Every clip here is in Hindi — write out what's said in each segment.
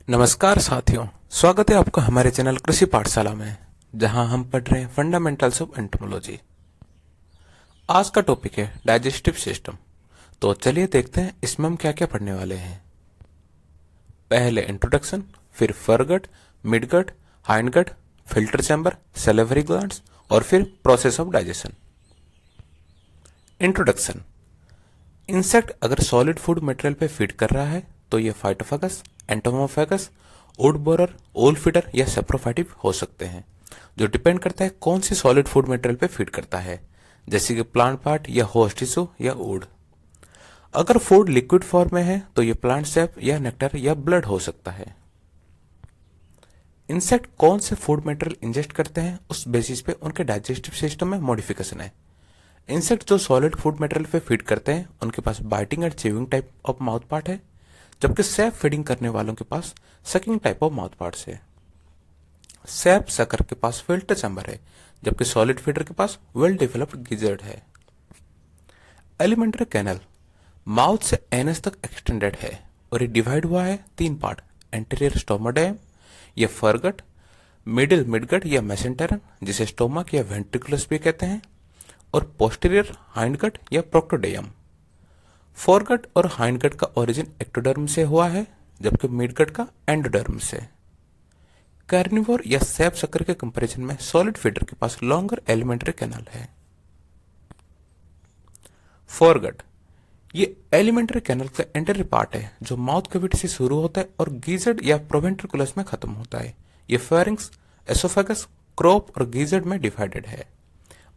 नमस्कार साथियों, स्वागत है आपका हमारे चैनल कृषि पाठशाला में, जहां हम पढ़ रहे हैं फंडामेंटल्स ऑफ एंटोमोलॉजी। आज का टॉपिक है डाइजेस्टिव सिस्टम। तो चलिए देखते हैं इसमें हम क्या क्या पढ़ने वाले हैं। पहले इंट्रोडक्शन, फिर फरगट, midgut, hindgut, filter chamber, salivary glands और फिर process of digestion. Introduction. Insect अगर सॉलिड फूड मटेरियल पे फीड कर रहा है तो ये फाइटोफागस, एंटोमोफागस, वुड बोरर, ओल फीडर या सेप्रोफाइटिव हो सकते हैं, जो डिपेंड करता है कौन सी सॉलिड फूड मटेरियल पे फीड करता है, जैसे कि प्लांट पार्ट या होस्ट टिश्यू या वुड। अगर फूड लिक्विड फॉर्म में है तो ये प्लांट सेप या नेक्टर या ब्लड हो सकता है। इंसेक्ट कौन से फूड मटेरियल इंजेस्ट करते हैं उस बेसिस पे उनके डाइजेस्टिव सिस्टम में मॉडिफिकेशन है। इंसेक्ट जो सॉलिड फूड मटेरियल पे फीड करते हैं उनके पास biting and chewing type of mouth part है, जबकि सैप फीडिंग करने वालों के पास sucking type of mouth parts है। सैप सकर के पास फिल्टर चैम्बर है, जबकि सॉलिड फीडर के पास वेल डेवलप्ड गिजर्ड है। एलिमेंट्री कैनल माउथ से एनस तक एक्सटेंडेड है और ये डिवाइड हुआ है तीन पार्ट: एंटीरियर स्टोमाडायम या फरगट, मिडिल मिडगट या मेसेंटेरन जिसे स्टोमक या वेंट्रिकुलस भी कहते हैं, और पोस्टीरियर हाइंडगट या प्रोक्टोडियम। फोरगट और हाइंडगट का ओरिजिन एक्टोडर्म से हुआ है, जबकि मिडगट का एंडोडर्म से। कार्निवोर या सैप सकर के कंपैरिजन में सॉलिड फीडर के पास लॉन्गर एलिमेंट्री कैनल है। फोरगट ये एलिमेंट्री कैनल का एंटीरियर पार्ट है जो माउथ कैविटी से शुरू होता है और गीजर्ड या प्रोवेंट्रिकुलस में खत्म होता है। ये फेरिंक्स, एसोफेगस, क्रोप और गीजर्ड में डिवाइडेड है।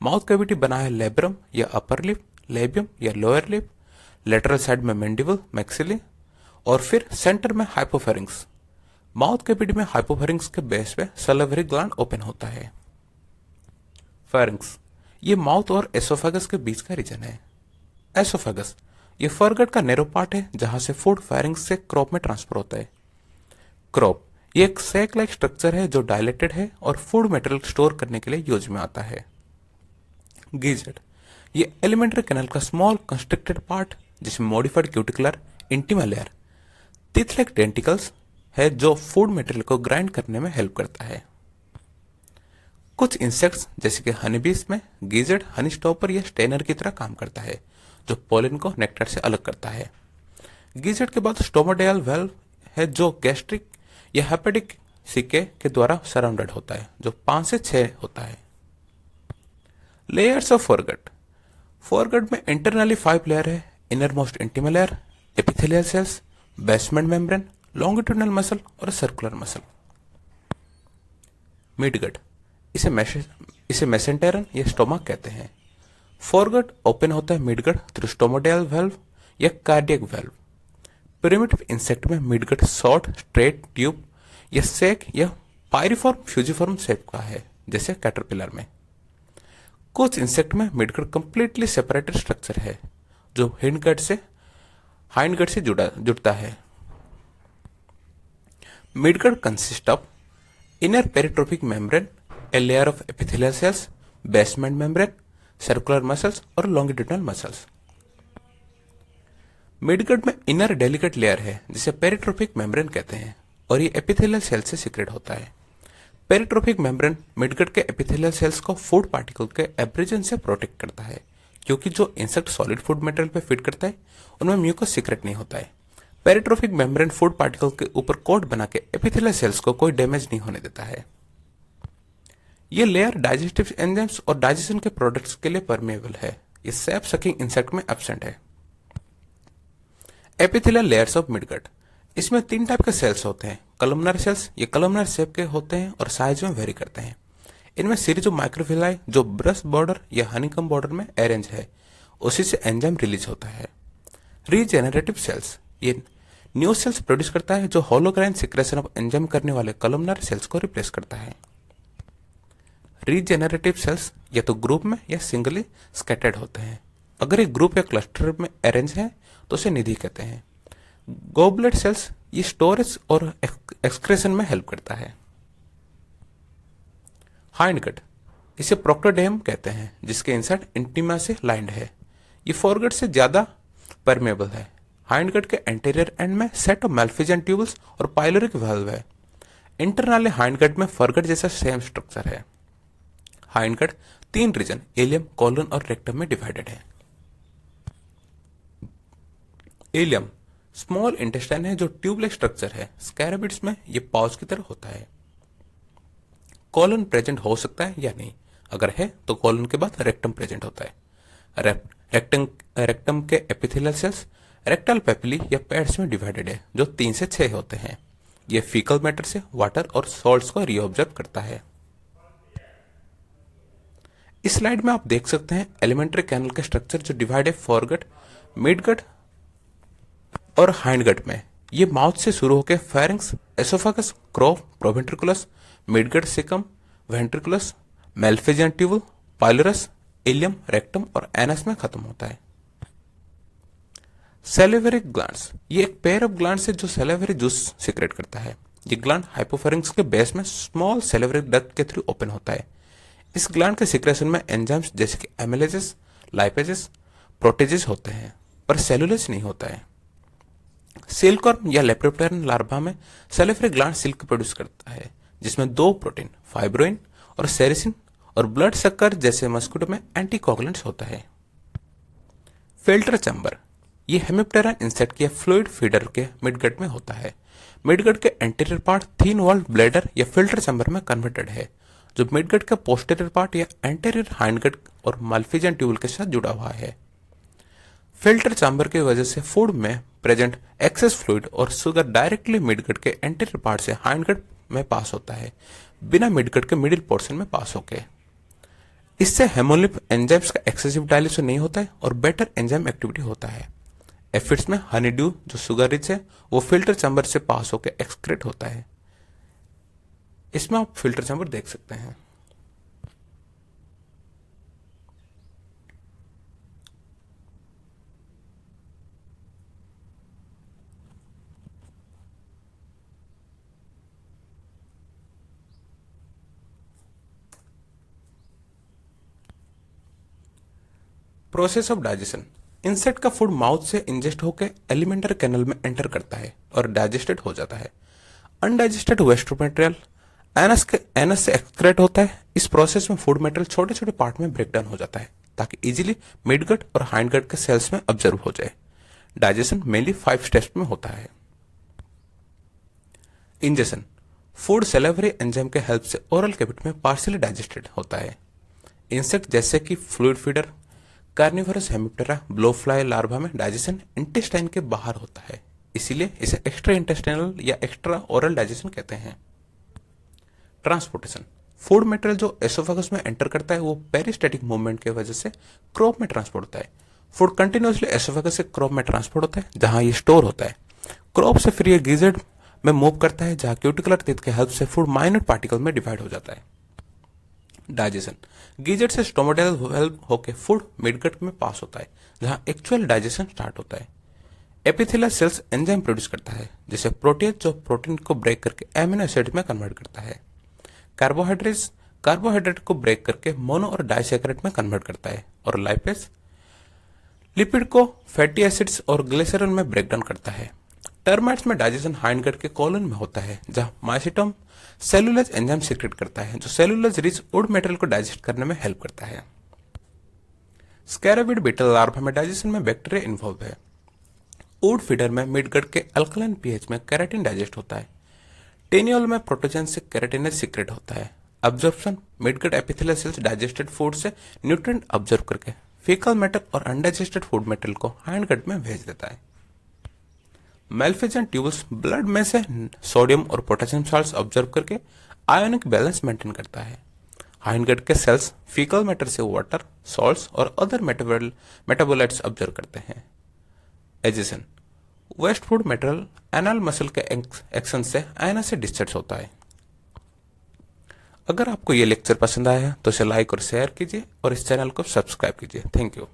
माउथ कैविटी बना है लेब्रम या अपर लिप, लेबियम या लोअर लिप, लेटरल साइड में मैंडिबल, मैक्सिली और फिर सेंटर में हाइपोफेरिंक्स। माउथ कैविटी में हाइपोफेरिंक्स के बेस पे सैलिवरी ग्लैंड ओपन होता है। फेरिंक्स ये माउथ और एसोफेगस के बीच का रीजन है। एसोफेगस ये फरगट का नैरो पार्ट है जहां से फूड फेरिंक्स से क्रॉप में ट्रांसफर होता है। क्रॉप ये एक सैक लाइक स्ट्रक्चर है जो डायलेटेड है और फूड मटेरियल स्टोर करने के लिए यूज में आता है। गीजर्ड ये एलिमेंट्री कैनल का स्मॉल कंस्ट्रिक्टेड पार्ट जिसमें modified cuticular intima layer, teeth like denticles है जो फूड मटेरियल को ग्राइंड करने में हेल्प करता है। कुछ इंसेक्ट्स जैसे कि हनीबीज में गीजर्ड हनी स्टॉपर या स्टेनर की तरह काम करता है, जो पोलन को नेक्टर से अलग करता है। गीजर्ड के बाद स्टोमाडायल वेल्व है जो गैस्ट्रिक या हेपेटिक सिक्के के द्वारा सराउंडेड होता है, जो 5 से 6 होता है। Layers of foregut. फोरगट में इंटरनली 5 लेयर है: inner most intima layer, epithelial cells, basement membrane, longitudinal muscle और सर्कुलर मसल। मिडगट इसे मेसेंटेरन या स्टोमक कहते हैं। फोरगट ओपन होता है मिडगट थ्रू स्टोमाडायल वेल्व या कार्डियक वेल्व। प्रिमिटिव इंसेक्ट में मिडगट शॉर्ट स्ट्रेट ट्यूब या सेक या पायरिफॉर्म फ्यूजिफॉर्म शेप का है, जैसे कैटरपिलर में। कुछ इंसेक्ट में मिडगट कंप्लीटली सेपरेटेड स्ट्रक्चर है जो हाइंडगट से जुड़ता है। Midgut consist of inner peritrophic membrane, a layer of epithelial cells, basement membrane, circular muscles और लॉन्गिट्यूडनल मसल्स। मिडगट में इनर डेलिकेट लेयर है जिसे पेरिट्रोपिक मेम्ब्रेन कहते हैं और ये एपिथेलियल सेल से सीक्रेट होता है। पेरिट्रोपिक मेम्ब्रेन मिडगट के एपिथेलियल सेल्स को फूड पार्टिकल के एब्रेजन से प्रोटेक्ट करता है, क्योंकि जो इंसेक्ट सॉलिड फूड मटेरियल पे फीड करता है उनमें म्यूकस सीक्रेट नहीं होता है। पेरिट्रोपिक मेम्ब्रेन फूड पार्टिकल के ऊपर कोट बना के एपिथेलियल सेल्स को कोई डैमेज नहीं होने देता है। ये लेयर डाइजेस्टिव एंजाइम्स और डाइजेशन के प्रोडक्ट्स के लिए परमेबल है। ये सैप सकिंग इंसेक्ट में एब्सेंट है। एपिथेलियल लेयर्स ऑफ मिडगट, इसमें 3 टाइप के सेल्स होते हैं। कॉलमनर सेल्स ये कॉलमनर शेप के होते हैं और साइज में वेरी करते हैं। इनमें सीरीज ऑफ माइक्रोफिलाई जो ब्रश बॉर्डर या हनीकम बॉर्डर में अरेंज है, उसी से एंजाइम रिलीज होता है। रीजेनरेटिव सेल्स ये न्यू सेल्स प्रोड्यूस करता है जो होलोग्राइन सिक्रेशन ऑफ एंजाइम करने वाले कॉलमनर सेल्स को रिप्लेस करता है। रीजेनरेटिव सेल्स या तो ग्रुप में या सिंगली स्कैटर्ड होते हैं। अगर एक ग्रुप या क्लस्टर में अरेंज है तो उसे निधि कहते हैं। गोबलेट सेल्स ये स्टोरेज और एक्सक्रेशन में हेल्प करता है। हाइंडगट इसे प्रोक्टोडियम कहते हैं जिसके इंसाइड इंटीमा से लाइंड है। ये फोरगट से ज्यादा परमेबल है हाइंडगट के एंटीरियर एंड में सेट ऑफ मेल्फिजियन ट्यूबल्स और पाइलोरिक वाल्व है। इंटरनली हाइंडगट में फॉरगट जैसा सेम स्ट्रक्चर है। हाइंडगट 3 रीजन एलियम, कोलन और रेक्टम में डिवाइडेड है। एलियम स्मॉल इंटेस्टाइन है जो ट्यूबलेस स्ट्रक्चर है। स्कैराबिड्स में ये पाउच की तरह होता है। कोलन प्रेजेंट हो सकता है या नहीं, अगर है तो कोलन के बाद रेक्टम प्रेजेंट होता है। रेक्टम के एपिथेलियल सेल्स रेक्टल पेपिली या पैड्स में डिवाइडेड है जो 3 से 6 होते हैं। ये फीकल मैटर से वाटर और सॉल्ट्स को रीऑब्जर्व करता है। इस स्लाइड में आप देख सकते हैं एलिमेंट्री कैनल के स्ट्रक्चर जो डिवाइड है फॉरगट, मिडगट और हाइंडगट में। ये माउथ से शुरू होकर pharynx, oesophagus, crop, proventriculus, midgut, caecum, ventriculus, Malpighian tubule, pylorus, ileum, rectum और एनस में खत्म होता है। सैलिवरी ग्लैंड्स, ये एक पेयर ऑफ ग्लैंड्स है जो सैलिवरी जूस सीक्रेट करता है। ये ग्लैंड हाइपोफेरिंक्स के बेस में स्मॉल सैलिवरी डक्ट के थ्रू ओपन होता है। इस ग्लैंड के सीक्रेशन में एंजाइम्स जैसे कि एमिलेजेस, लाइपेजेस, प्रोटेजेस होते हैं, पर सेलुलोज नहीं होता है। सिल्कवर्म या लेप्रोप्टेरन लार्वा में सैलिवरी ग्लैंड सिल्क प्रोड्यूस करता है, जिसमें 2 प्रोटीन फाइब्रोइन और सेरिसिन और ब्लड शक्कर जैसे मस्कुटो में एंटीकोगुलेंट्स होता है। फिल्टर चैम्बर, ये हेमिप्टेरन इंसेक्ट या फ्लूइड फीडर के मिडगट में होता है। मिडगट के anterior part thin walled bladder या फिल्टर चैम्बर में कन्वर्टेड है, जो मिडगट का पोस्टीरियर पार्ट या एंटीरियर हाइंडगट और मेल्फिजियन ट्यूबल के साथ जुड़ा हुआ है। फिल्टर चैम्बर की वजह से फूड में प्रेजेंट एक्सेस फ्लूइड और शुगर डायरेक्टली मिडगट के एंटीरियर पार्ट से हाइंडगट में पास होता है, बिना मिडगट के मिडिल पोर्शन में पास होके। इससे हेमोलिप एंजाइम्स का एक्सेसिव डायल्यूशन नहीं होता है और बेटर एंजाइम एक्टिविटी होता है। एफिड्स में हनी ड्यू जो सुगर रिच है वो फिल्टर चैम्बर से पास होकर एक्सक्रेट होता है। इसमें आप फिल्टर चैम्बर देख सकते हैं। प्रोसेस ऑफ डाइजेशन, इंसेक्ट का फूड माउथ से इंजेस्ट होकर एलिमेंटरी कैनल में एंटर करता है और डाइजेस्टेड हो जाता है। अनडाइजेस्टेड वेस्ट मटेरियल एनस से एक्सक्रेट होता है। इस प्रोसेस में फूड मटेरियल छोटे छोटे पार्ट में ब्रेक डाउन हो जाता है ताकि इजीली मिडगट और हाइंडगट के सेल्स में ऑब्जर्व हो जाए। डाइजेशन मेनली 5 स्टेप्स में होता है। इंजेशन, फूड सैलिवरी एंजाइम के हेल्प से ओरल कैविटी में पार्शियली डाइजेस्टेड होता है। इंसेक्ट जैसे कि fluid feeder, carnivorous Hemiptera, blowfly larva में डाइजेशन इंटेस्टाइन के बाहर होता है, इसीलिए इसे एक्स्ट्रा इंटेस्टाइनल या एक्स्ट्रा ओरल डाइजेशन कहते हैं। ट्रांसपोर्टेशन, फूड मटेरियल जो एसोफेगस में एंटर करता है वो पेरिस्टेटिक मूवमेंट की वजह से क्रोप में ट्रांसपोर्ट होता है। फूड कंटिन्यूसली एसोफेगस से क्रोप में ट्रांसपोर्ट होता है जहां ये स्टोर होता है। क्रोप से फिर ये गीजेड में मूव करता है जहां क्यूटिकुलर टीथ के हेल्प से फूड माइनर पार्टिकल में डिवाइड हो जाता है। डाइजेशन, गीजेट से स्टोमेटल हेल्प होकर फूड मिडगट में पास होता है जहां एक्चुअल डाइजेशन स्टार्ट होता है। एपिथेलियल सेल्स एंजाइम प्रोड्यूस करता है जैसे प्रोटीज जो प्रोटीन को ब्रेक करके एमिनो एसिड में कन्वर्ट करता है। कार्बोहाइड्रेट को ब्रेक करके मोनो और डाइसैकेराइड में कन्वर्ट करता है। और लाइपेज लिपिड को फैटी एसिड्स और ग्लिसरॉल में ब्रेक डाउन करता है। टर्माइट्स में डाइजेशन हाइंडगट के कॉलन में होता है जहां माइसिटोम सेलुलोज एंजाइम सीक्रेट करता है जो सेलुलोज रिच वुड मटेरियल को डाइजेस्ट करने में हेल्प करता है। स्कैराबिड बीटल लार्वा में डाइजेशन में बैक्टीरिया इन्वॉल्व है। वुड फीडर में मिडगट के अल्कलाइन पीएच में केराटिन डाइजेस्ट होता है। टेनियोल में प्रोटोजन से केराटिनेज सीक्रेट होता है। Absorption, midgut epithelial cells digested food से न्यूट्रिएंट ऑब्जर्व करके फीकल मैटर और अनडाइजेस्टेड फूड मटेरियल को हाइंडगट में भेज देता है। मेल्फिजियन ट्यूबल्स ब्लड में से सोडियम और पोटेशियम साल्ट्स ऑब्जर्व करके आयोनिक बैलेंस मेंटेन करता है। हाइंडगट के सेल्स फीकल मैटर से वाटर, सॉल्ट्स और अदर मेटाबोलाइट्स ऑब्जर्व करते हैं। Egestion, waste food material anal muscle के एक्शन से आयना से डिस्चार्ज होता है। अगर आपको ये लेक्चर पसंद आया तो इसे लाइक और शेयर कीजिए और इस चैनल को सब्सक्राइब कीजिए। Thank you.